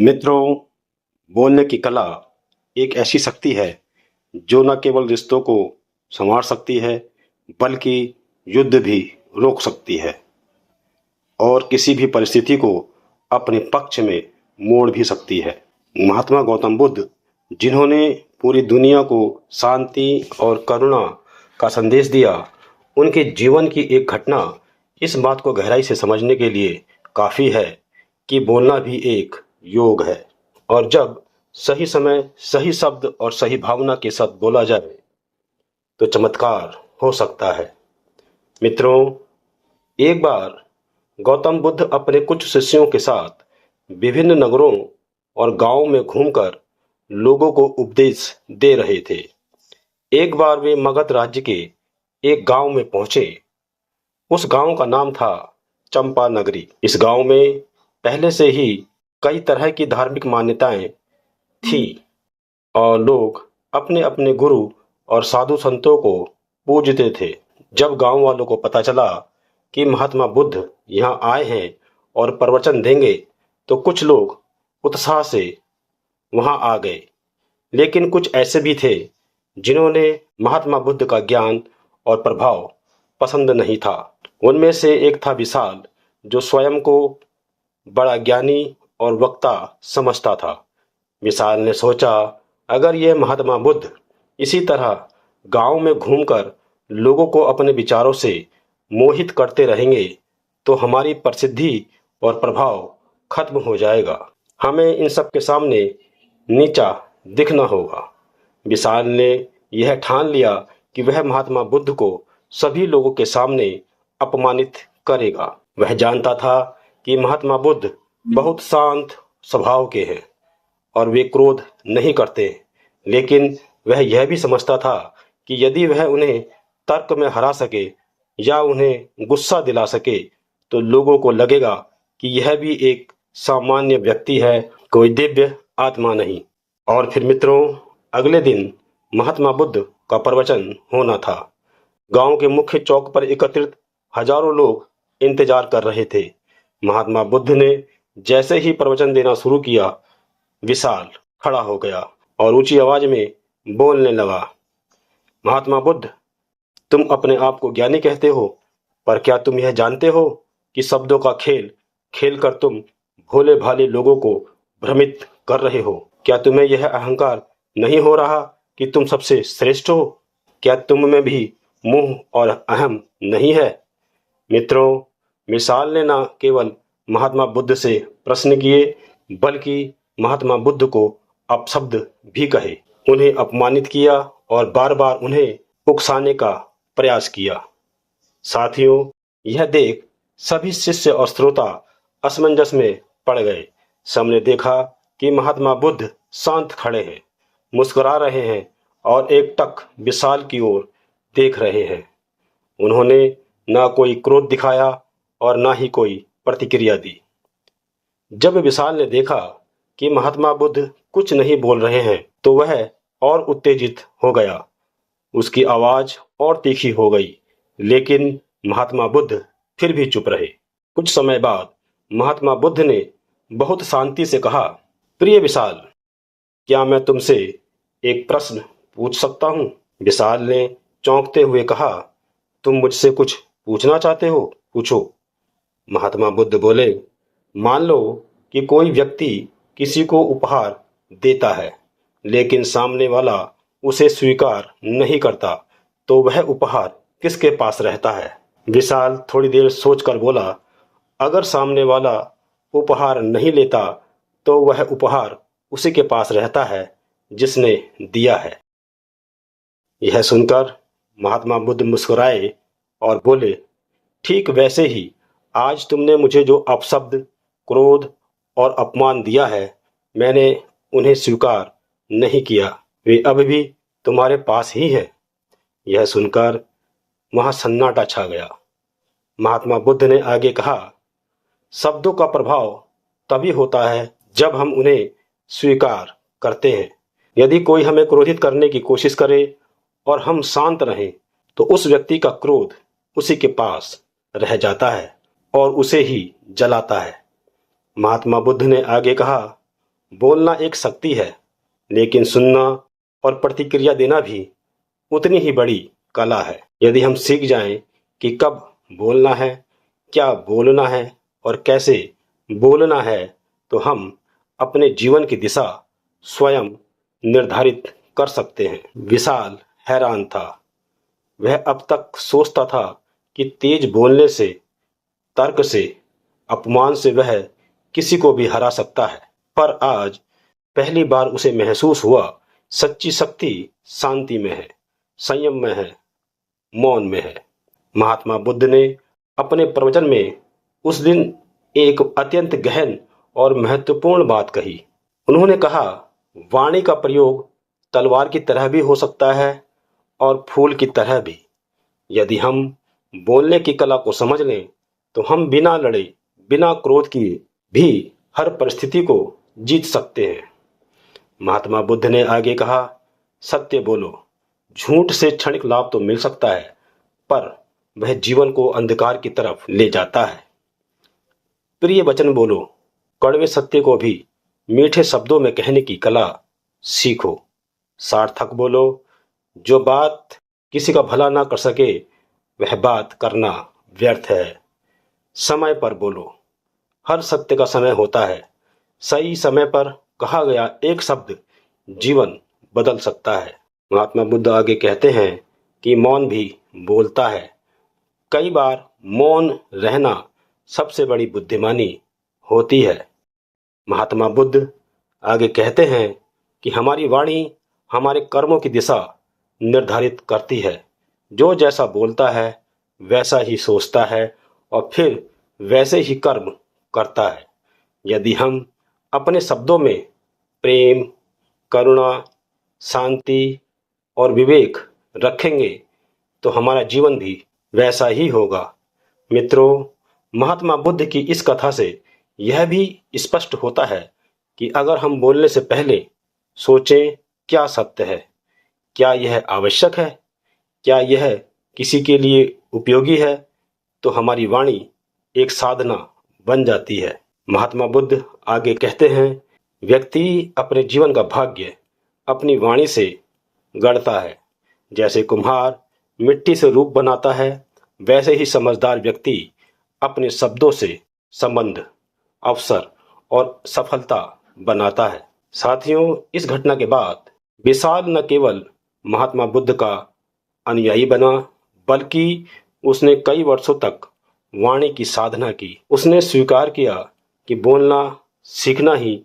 मित्रों, बोलने की कला एक ऐसी शक्ति है जो न केवल रिश्तों को संवार सकती है बल्कि युद्ध भी रोक सकती है और किसी भी परिस्थिति को अपने पक्ष में मोड़ भी सकती है। महात्मा गौतम बुद्ध, जिन्होंने पूरी दुनिया को शांति और करुणा का संदेश दिया, उनके जीवन की एक घटना इस बात को गहराई से समझने के लिए काफ़ी है कि बोलना भी एक योग है और जब सही समय, सही शब्द और सही भावना के साथ बोला जाए तो चमत्कार हो सकता है। मित्रों, एक बार गौतम बुद्ध अपने कुछ शिष्यों के साथ विभिन्न नगरों और गांवों में घूमकर लोगों को उपदेश दे रहे थे। एक बार वे मगध राज्य के एक गांव में पहुंचे। उस गांव का नाम था चंपा नगरी। इस गांव में पहले से ही कई तरह की धार्मिक मान्यताएं थी और लोग अपने अपने गुरु और साधु संतों को पूजते थे। जब गांव वालों को पता चला कि महात्मा बुद्ध यहाँ आए हैं और प्रवचन देंगे तो कुछ लोग उत्साह से वहां आ गए, लेकिन कुछ ऐसे भी थे जिन्होंने महात्मा बुद्ध का ज्ञान और प्रभाव पसंद नहीं था। उनमें से एक था विशाल, जो स्वयं को बड़ा ज्ञानी और वक्ता समझता था। विशाल ने सोचा, अगर ये महात्मा बुद्ध इसी तरह गांव में घूमकर लोगों को अपने विचारों से मोहित करते रहेंगे तो हमारी प्रसिद्धि और प्रभाव खत्म हो जाएगा। हमें इन सब के सामने नीचा दिखना होगा। विशाल ने यह ठान लिया कि वह महात्मा बुद्ध को सभी लोगों के सामने अपमानित करेगा। वह जानता था कि महात्मा बुद्ध बहुत शांत स्वभाव के हैं और वे क्रोध नहीं करते, लेकिन वह यह भी समझता था कि यदि वह उन्हें तर्क में हरा सके या उन्हें गुस्सा दिला सके तो लोगों को लगेगा कि यह भी एक सामान्य व्यक्ति है, कोई दिव्य आत्मा नहीं। और फिर मित्रों, अगले दिन महात्मा बुद्ध का प्रवचन होना था। गांव के मुख्य चौक पर एकत्रित हजारों लोग इंतजार कर रहे थे। महात्मा बुद्ध ने जैसे ही प्रवचन देना शुरू किया, विशाल खड़ा हो गया और ऊंची आवाज में बोलने लगा, महात्मा बुद्ध, तुम अपने आप को ज्ञानी कहते हो, पर क्या तुम यह जानते हो कि शब्दों का खेल खेलकर तुम भोले भाले लोगों को भ्रमित कर रहे हो? क्या तुम्हें यह अहंकार नहीं हो रहा कि तुम सबसे श्रेष्ठ हो? क्या तुम में भी मुंह और अहम नहीं है? मित्रों, विशाल ने न केवल महात्मा बुद्ध से प्रश्न किए बल्कि महात्मा बुद्ध को अपशब्द भी कहे, उन्हें अपमानित किया और बार बार उन्हें उकसाने का प्रयास किया। साथियों, यह देख सभी शिष्य और श्रोता असमंजस में पड़ गए। सबने देखा कि महात्मा बुद्ध शांत खड़े हैं, मुस्कुरा रहे हैं और एकटक विशाल की ओर देख रहे हैं। उन्होंने ना कोई क्रोध दिखाया और ना ही कोई प्रतिक्रिया दी। जब विशाल ने देखा कि महात्मा बुद्ध कुछ नहीं बोल रहे हैं तो वह और उत्तेजित हो गया। उसकी आवाज और तीखी हो गई, लेकिन महात्मा बुद्ध फिर भी चुप रहे। कुछ समय बाद महात्मा बुद्ध ने बहुत शांति से कहा, प्रिय विशाल, क्या मैं तुमसे एक प्रश्न पूछ सकता हूँ? विशाल ने चौंकते हुए कहा, तुम मुझसे कुछ पूछना चाहते हो? पूछो। महात्मा बुद्ध बोले, मान लो कि कोई व्यक्ति किसी को उपहार देता है लेकिन सामने वाला उसे स्वीकार नहीं करता, तो वह उपहार किसके पास रहता है? विशाल थोड़ी देर सोचकर बोला, अगर सामने वाला उपहार नहीं लेता तो वह उपहार उसी के पास रहता है जिसने दिया है। यह सुनकर महात्मा बुद्ध मुस्कुराए और बोले, ठीक वैसे ही आज तुमने मुझे जो अपशब्द, क्रोध और अपमान दिया है, मैंने उन्हें स्वीकार नहीं किया, वे अब भी तुम्हारे पास ही हैं। यह सुनकर वहां सन्नाटा छा गया। महात्मा बुद्ध ने आगे कहा, शब्दों का प्रभाव तभी होता है जब हम उन्हें स्वीकार करते हैं। यदि कोई हमें क्रोधित करने की कोशिश करे और हम शांत रहें तो उस व्यक्ति का क्रोध उसी के पास रह जाता है और उसे ही जलाता है। महात्मा बुद्ध ने आगे कहा, बोलना एक शक्ति है, लेकिन सुनना और प्रतिक्रिया देना भी उतनी ही बड़ी कला है। यदि हम सीख जाएं कि कब बोलना है, क्या बोलना है और कैसे बोलना है, तो हम अपने जीवन की दिशा स्वयं निर्धारित कर सकते हैं। विशाल हैरान था। वह अब तक सोचता था कि तेज बोलने से, तर्क से, अपमान से वह किसी को भी हरा सकता है, पर आज पहली बार उसे महसूस हुआ सच्ची शक्ति शांति में है, संयम में है, मौन में है। महात्मा बुद्ध ने अपने प्रवचन में उस दिन एक अत्यंत गहन और महत्वपूर्ण बात कही। उन्होंने कहा, वाणी का प्रयोग तलवार की तरह भी हो सकता है और फूल की तरह भी। यदि हम बोलने की कला को समझ लें तो हम बिना लड़े, बिना क्रोध किए भी हर परिस्थिति को जीत सकते हैं। महात्मा बुद्ध ने आगे कहा, सत्य बोलो। झूठ से क्षणिक लाभ तो मिल सकता है, पर वह जीवन को अंधकार की तरफ ले जाता है। प्रिय वचन बोलो। कड़वे सत्य को भी मीठे शब्दों में कहने की कला सीखो। सार्थक बोलो। जो बात किसी का भला ना कर सके, वह बात करना व्यर्थ है। समय पर बोलो। हर सत्य का समय होता है। सही समय पर कहा गया एक शब्द जीवन बदल सकता है। महात्मा बुद्ध आगे कहते हैं कि मौन भी बोलता है। कई बार मौन रहना सबसे बड़ी बुद्धिमानी होती है। महात्मा बुद्ध आगे कहते हैं कि हमारी वाणी हमारे कर्मों की दिशा निर्धारित करती है। जो जैसा बोलता है वैसा ही सोचता है और फिर वैसे ही कर्म करता है। यदि हम अपने शब्दों में प्रेम, करुणा, शांति और विवेक रखेंगे तो हमारा जीवन भी वैसा ही होगा। मित्रों, महात्मा बुद्ध की इस कथा से यह भी स्पष्ट होता है कि अगर हम बोलने से पहले सोचें, क्या सत्य है, क्या यह आवश्यक है, क्या यह किसी के लिए उपयोगी है, तो हमारी वाणी एक साधना बन जाती है। महात्मा बुद्ध आगे कहते हैं, व्यक्ति अपने जीवन का भाग्य अपनी वाणी से गढ़ता है। जैसे कुम्हार मिट्टी से रूप बनाता है, वैसे ही समझदार व्यक्ति अपने शब्दों से संबंध, अवसर और सफलता बनाता है। साथियों, इस घटना के बाद विशाल न केवल महात्मा बुद्ध का अनुयायी बना, बल्कि उसने कई वर्षों तक वाणी की साधना की। उसने स्वीकार किया कि बोलना सीखना ही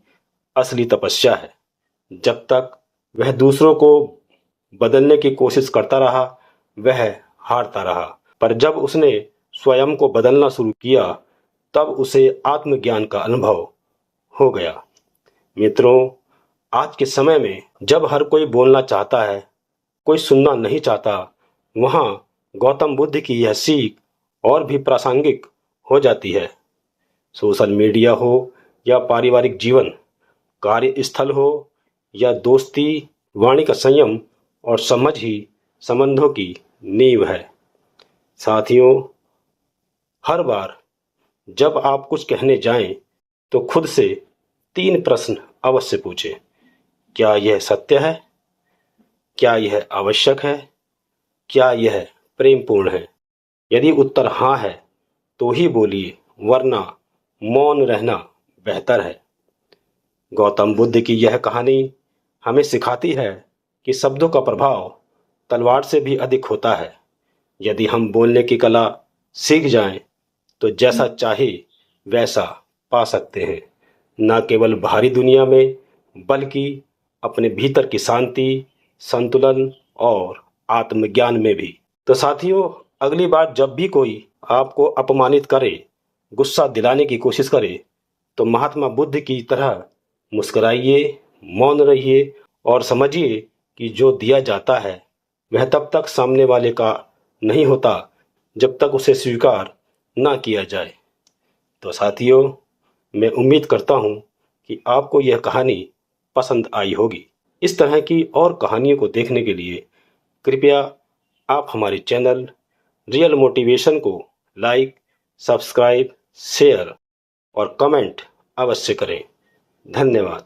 असली तपस्या है। जब तक वह दूसरों को बदलने की कोशिश करता रहा, वह हारता रहा। पर जब उसने स्वयं को बदलना शुरू किया, तब उसे आत्मज्ञान का अनुभव हो गया। मित्रों, आज के समय में जब हर कोई बोलना चाहता है, कोई सुनना नहीं चाहता, वहां गौतम बुद्ध की यह सीख और भी प्रासंगिक हो जाती है। सोशल मीडिया हो या पारिवारिक जीवन, कार्यस्थल हो या दोस्ती, वाणी का संयम और समझ ही संबंधों की नींव है। साथियों, हर बार जब आप कुछ कहने जाएं, तो खुद से 3 प्रश्न अवश्य पूछें। क्या यह सत्य है? क्या यह आवश्यक है? क्या यह प्रेमपूर्ण है? यदि उत्तर हाँ है तो ही बोलिए, वरना मौन रहना बेहतर है। गौतम बुद्ध की यह कहानी हमें सिखाती है कि शब्दों का प्रभाव तलवार से भी अधिक होता है। यदि हम बोलने की कला सीख जाएं, तो जैसा चाहे वैसा पा सकते हैं, न केवल बाहरी दुनिया में, बल्कि अपने भीतर की शांति, संतुलन और आत्मज्ञान में भी। तो साथियों, अगली बार जब भी कोई आपको अपमानित करे, गुस्सा दिलाने की कोशिश करे, तो महात्मा बुद्ध की तरह मुस्कुराइए, मौन रहिए और समझिए कि जो दिया जाता है वह तब तक सामने वाले का नहीं होता जब तक उसे स्वीकार ना किया जाए। तो साथियों, मैं उम्मीद करता हूँ कि आपको यह कहानी पसंद आई होगी। इस तरह की और कहानियों को देखने के लिए कृपया आप हमारे चैनल रियल मोटिवेशन को लाइक, सब्सक्राइब, शेयर और कमेंट अवश्य करें। धन्यवाद।